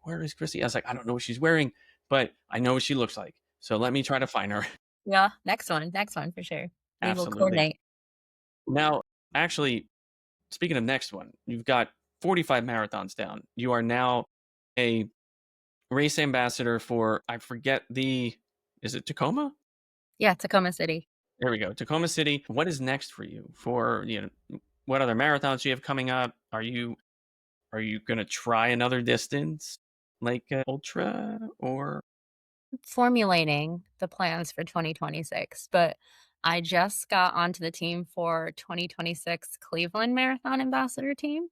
Speaker 1: where is Krissy? I was like, I don't know what she's wearing, but I know what she looks like. So let me try to find her.
Speaker 4: Yeah. Next one for sure. We will
Speaker 1: Absolutely.
Speaker 4: coordinate.
Speaker 1: Now, actually, speaking of next one, you've got 45 marathons down. You are now a race ambassador for, I forget is it Tacoma?
Speaker 4: Yeah, Tacoma City.
Speaker 1: There we go. Tacoma City. What is next for you? What other marathons do you have coming up? Are you going to try another distance like ultra or?
Speaker 4: Formulating the plans for 2026, but I just got onto the team for 2026 Cleveland Marathon Ambassador team.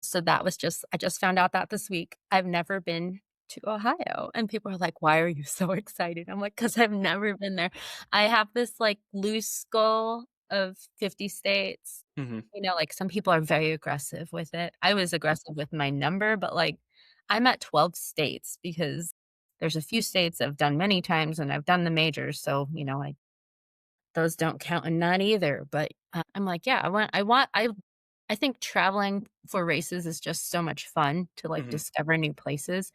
Speaker 4: So that was I just found out that this week. I've never been to Ohio, and people are like, "Why are you so excited?" I'm like, "'Cause I've never been there." I have this, like, loose goal of 50 states.
Speaker 1: Mhm.
Speaker 4: You know, like, some people are very aggressive with it. I was aggressive with my number, but, like, I'm at 12 states because there's a few states I've done many times, and I've done the majors, so, you know, those don't count in none either. But I'm like, yeah, I think traveling for races is just so much fun to like discover new places,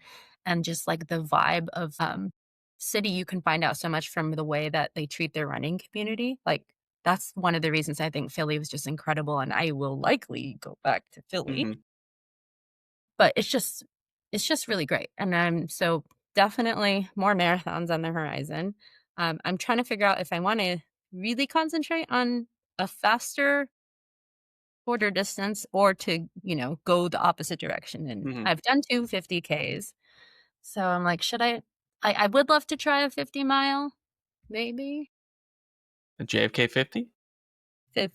Speaker 4: and just like the vibe of city. You can find out so much from the way that they treat their running community. Like that's one of the reasons I think Philly was just incredible, and I will likely go back to Philly. But it's just really great, and so definitely more marathons on the horizon. I'm trying to figure out if I want to really concentrate on a faster quarter distance or to, go the opposite direction. And I've done two 50Ks. So I'm like, should I would love to try a 50-mile, maybe.
Speaker 1: The JFK 50?
Speaker 4: 50.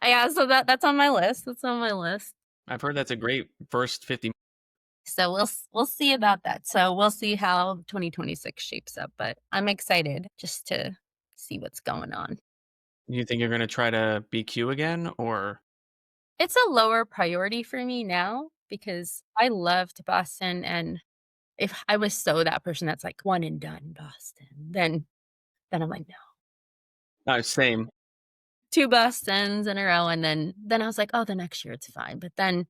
Speaker 4: Yeah, so that's on my list. That's on my list.
Speaker 1: I've heard that's a great first 50.
Speaker 4: So we'll see about that. So we'll see how 2026 shapes up, but I'm excited just to see what's going on.
Speaker 1: You think you're going to try to BQ again, or?
Speaker 4: It's a lower priority for me now because I loved Boston, and if I was that person that's like one and done Boston, then I'm like, no.
Speaker 1: Same.
Speaker 4: 2 Bostons in a row, and then I was like, oh, the next year it's fine. But then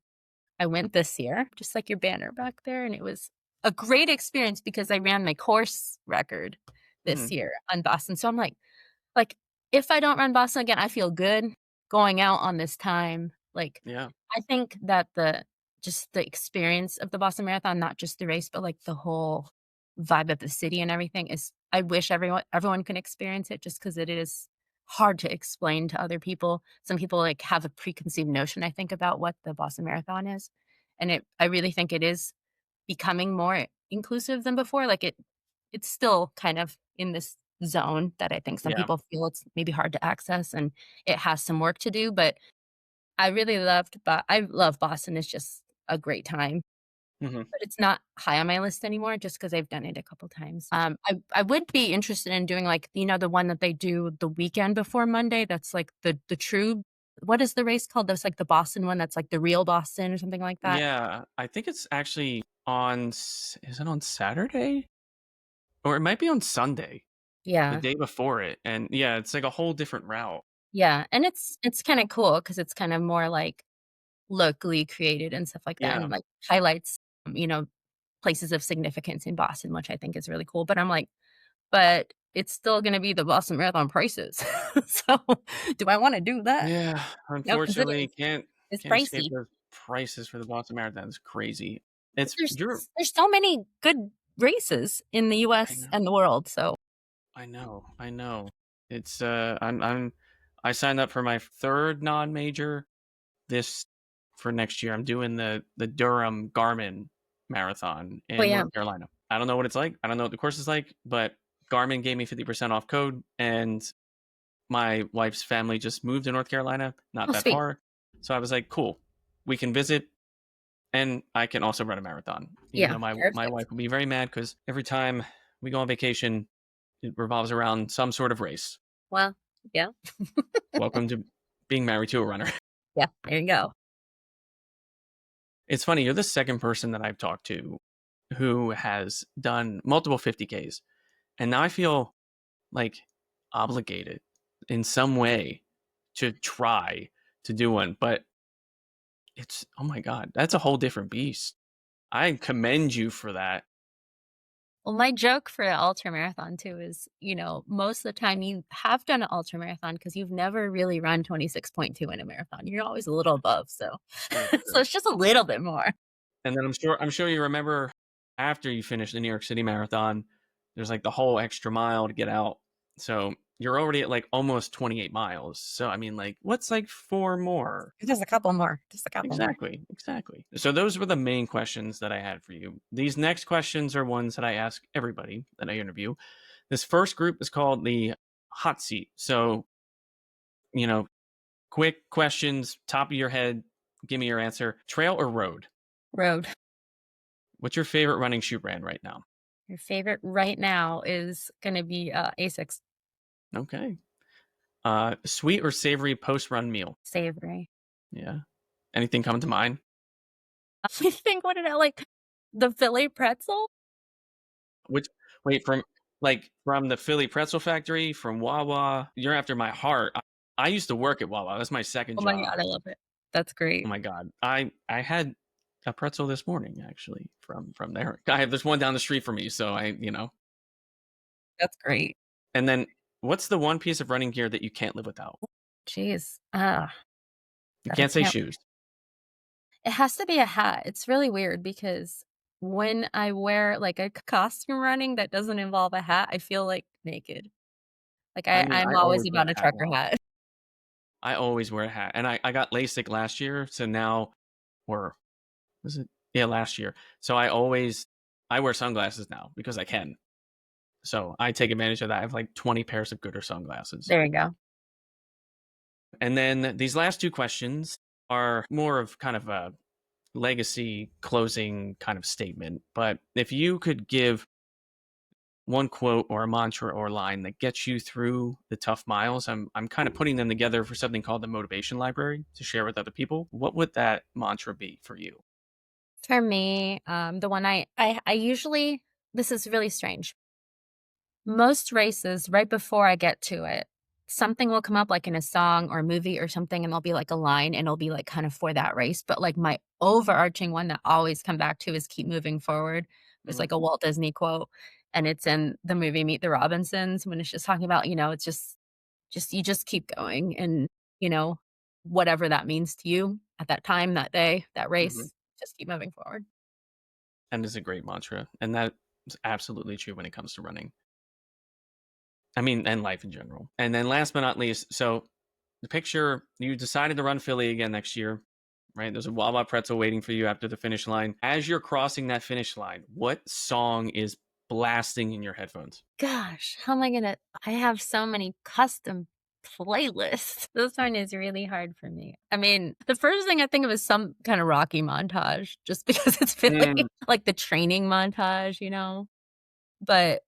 Speaker 4: I went this year, just like your banner back there, and it was a great experience because I ran my course record this year on Boston. So I'm like, if I don't run Boston again, I feel good going out on this time. Like,
Speaker 1: Yeah.
Speaker 4: I think that just the experience of the Boston Marathon, not just the race, but like the whole vibe of the city and everything I wish everyone can experience it, just because it is hard to explain to other people. Some people like have a preconceived notion, I think, about what the Boston Marathon is. And I really think it is becoming more inclusive than before. Like it's still kind of in this zone that I think some people feel it's maybe hard to access, and it has some work to do. But I really I love Boston. It's just a great time. But it's not high on my list anymore just because I've done it a couple times. I would be interested in doing like, the one that they do the weekend before Monday. That's like the true, what is the race called? That's like the Boston one. That's like the real Boston or something like that.
Speaker 1: Yeah. I think it's actually is it on Saturday? Or it might be on Sunday.
Speaker 4: Yeah.
Speaker 1: The day before it. And yeah, it's like a whole different route.
Speaker 4: Yeah. And it's kind of cool because it's kind of more like locally created and stuff like that.
Speaker 1: Yeah.
Speaker 4: And like highlights, places of significance in Boston, which I think is really cool. But I'm like, but it's still going to be the Boston Marathon prices. So do I want to do that?
Speaker 1: Yeah. Unfortunately,
Speaker 4: it's
Speaker 1: can't
Speaker 4: pricey.
Speaker 1: escape those prices for the Boston Marathon. It's crazy. There's
Speaker 4: so many good races in the US and the world. So
Speaker 1: I know. It's I signed up for my third non-major for next year. I'm doing the Durham Garmin Marathon in North Carolina. I don't know what it's like. I don't know what the course is like, but Garmin gave me 50% off code, and my wife's family just moved to North Carolina, not that far. So I was like, cool, we can visit, and I can also run a marathon. My wife will be very mad because every time we go on vacation, it revolves around some sort of race.
Speaker 4: Well, yeah.
Speaker 1: Welcome to being married to a runner.
Speaker 4: Yeah, there you go.
Speaker 1: It's funny, you're the second person that I've talked to who has done multiple 50Ks. And now I feel like obligated in some way to try to do one. But it's, oh my God, that's a whole different beast. I commend you for that.
Speaker 4: Well, my joke for an ultra marathon too is, most of the time you have done an ultra marathon because you've never really run 26.2 in a marathon. You're always a little above, so so it's just a little bit more.
Speaker 1: And then I'm sure you remember after you finish the New York City Marathon, there's like the whole extra mile to get out. So you're already at like almost 28 miles. So I mean, like, what's like 4 more?
Speaker 4: Just a couple more.
Speaker 1: Exactly. So those were the main questions that I had for you. These next questions are ones that I ask everybody that I interview. This first group is called the hot seat. So, quick questions, top of your head. Give me your answer. Trail or road?
Speaker 4: Road.
Speaker 1: What's your favorite running shoe brand right now?
Speaker 4: Your favorite right now is going to be Asics.
Speaker 1: Okay. Sweet or savory post-run meal?
Speaker 4: Savory.
Speaker 1: Yeah. Anything come to mind?
Speaker 4: I think, what did I like? The Philly pretzel?
Speaker 1: Wait, from Like from the Philly Pretzel Factory, from Wawa. You're after my heart. I used to work at Wawa. That's my second
Speaker 4: Oh
Speaker 1: job.
Speaker 4: my God, I love it. That's great.
Speaker 1: Oh my God. I had a pretzel this morning actually from there. There's one down the street from me, so
Speaker 4: That's great.
Speaker 1: And then what's the one piece of running gear that you can't live without?
Speaker 4: Jeez.
Speaker 1: You
Speaker 4: God, I
Speaker 1: can't say
Speaker 4: can't.
Speaker 1: shoes.
Speaker 4: It has to be a hat. It's really weird because when I wear like a costume running that doesn't involve a hat, I feel like naked. Like
Speaker 1: I mean,
Speaker 4: I'm
Speaker 1: I
Speaker 4: always
Speaker 1: always wear
Speaker 4: about a
Speaker 1: a hat
Speaker 4: trucker
Speaker 1: now.
Speaker 4: hat.
Speaker 1: I always wear a hat. And I got LASIK last year, so now last year. So I wear sunglasses now because I can. So I take advantage of that. I have like 20 pairs of Gooder sunglasses.
Speaker 4: There you go.
Speaker 1: And then these last two questions are more of kind of a legacy closing kind of statement. But if you could give one quote or a mantra or line that gets you through the tough miles, I'm kind of putting them together for something called the Motivation Library to share with other people. What would that mantra be for you?
Speaker 4: For me, the one I usually, this is really strange. Most races, right before I get to it, something will come up like in a song or a movie or something, and there'll be like a line and it'll be like kind of for that race. But like my overarching one that I always come back to is keep moving forward. It's like a Walt Disney quote, and it's in the movie Meet the Robinsons when it's just talking about, it's just you just keep going, and whatever that means to you at that time, that day, that race, just keep moving forward.
Speaker 1: And it's a great mantra. And that is absolutely true when it comes to running. I mean, and life in general. And then last but not least, so the picture, you decided to run Philly again next year, right? There's a Wawa pretzel waiting for you after the finish line. As you're crossing that finish line, what song is blasting in your headphones?
Speaker 4: Gosh, how am I have so many custom playlists. This one is really hard for me. I mean, the first thing I think of is some kind of Rocky montage, just because it's Philly, like the training montage. But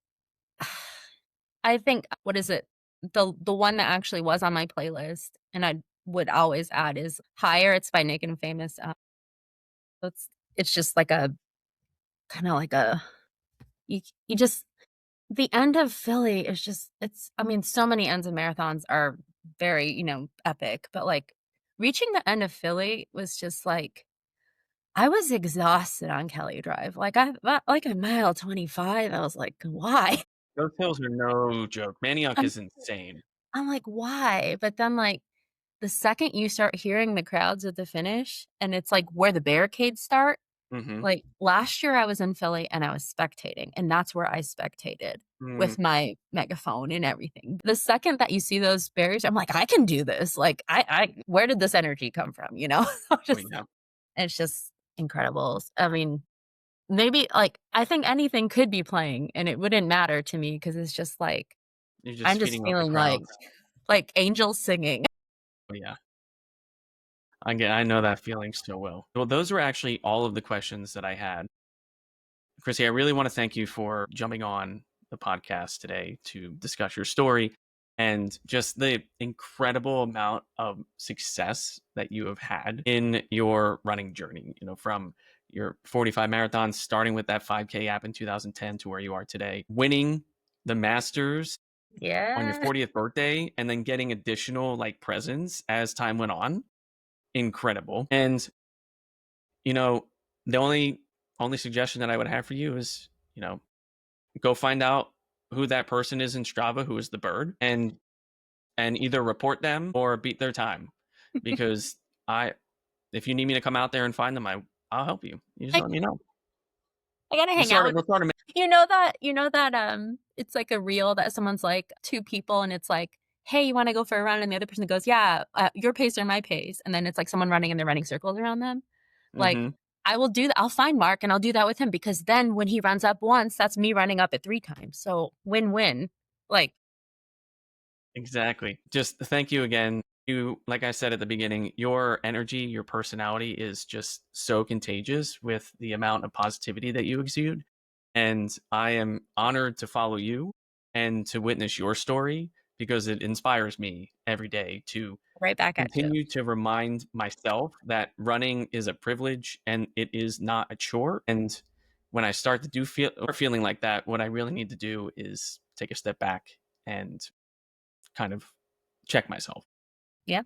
Speaker 4: I think, what is it? The one that actually was on my playlist and I would always add is Higher. It's by Naked and Famous. It's just like a kind of like you just, the end of Philly is just, so many ends of marathons are very, epic, but like reaching the end of Philly was just like, I was exhausted on Kelly Drive. Like like a mile 25, I was like, why?
Speaker 1: Those hills are no joke. Manioc
Speaker 4: I'm
Speaker 1: is insane.
Speaker 4: I'm like, why? But then like the second you start hearing the crowds at the finish and it's like where the barricades start, like last year I was in Philly and I was spectating, and that's where I spectated with my megaphone and everything. The second that you see those barriers, I'm like, I can do this. Like I where did this energy come from? It's just incredible. I mean, maybe like I think anything could be playing and it wouldn't matter to me because it's just like
Speaker 1: You're just
Speaker 4: I'm just
Speaker 1: feeding off the
Speaker 4: feeling
Speaker 1: crowds.
Speaker 4: like angels singing.
Speaker 1: Oh, yeah. I know that feeling so well. Well, those were actually all of the questions that I had. Krissy, I really want to thank you for jumping on the podcast today to discuss your story and just the incredible amount of success that you have had in your running journey, from your 45 marathons, starting with that 5K app in 2010 to where you are today, winning the Masters on your
Speaker 4: Yeah.
Speaker 1: 40th birthday, and then getting additional presents as time went on. Incredible. And the only suggestion that I would have for you is go find out who that person is in Strava who is the bird, and either report them or beat their time, because if you need me to come out there and find them, I'll help you. You just let me know.
Speaker 4: I gotta hang out with it's like a reel that someone's like two people and it's like, hey, you want to go for a run? And the other person goes, yeah, your pace or my pace. And then it's like someone running and they're running circles around them. Like, I will do that. I'll find Mark and I'll do that with him, because then when he runs up once, that's me running up it 3 times. So win-win.
Speaker 1: Exactly. Just thank you again. You, like I said at the beginning, your energy, your personality is just so contagious with the amount of positivity that you exude. And I am honored to follow you and to witness your story, because it inspires me every day to
Speaker 4: right back at you.
Speaker 1: continue to remind myself that running is a privilege and it is not a chore. And when I start to feeling like that, what I really need to do is take a step back and kind of check myself.
Speaker 4: Yeah.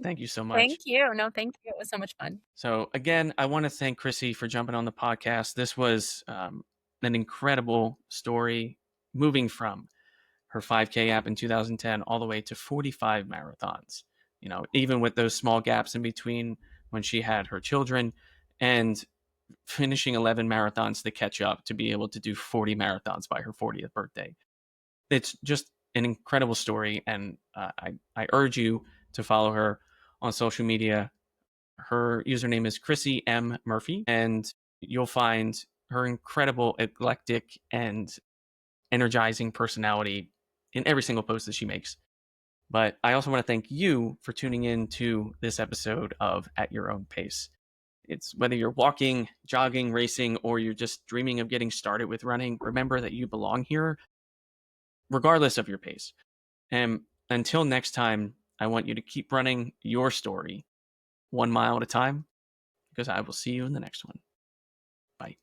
Speaker 1: Thank you so much.
Speaker 4: Thank you. No, thank you. It was so much fun.
Speaker 1: So again, I want to thank Krissy for jumping on the podcast. This was an incredible story, moving from her 5K app in 2010 all the way to 45 marathons. You know, even with those small gaps in between when she had her children, and finishing 11 marathons to catch up to be able to do 40 marathons by her 40th birthday. It's just an incredible story, and I urge you to follow her on social media. Her username is Krissymmurphy, and you'll find her incredible, eclectic, and energizing personality in every single post that she makes. But I also want to thank you for tuning in to this episode of At Your Own Pace. It's whether you're walking, jogging, racing, or you're just dreaming of getting started with running, remember that you belong here, regardless of your pace. And until next time, I want you to keep running your story 1 mile at a time, because I will see you in the next one. Bye.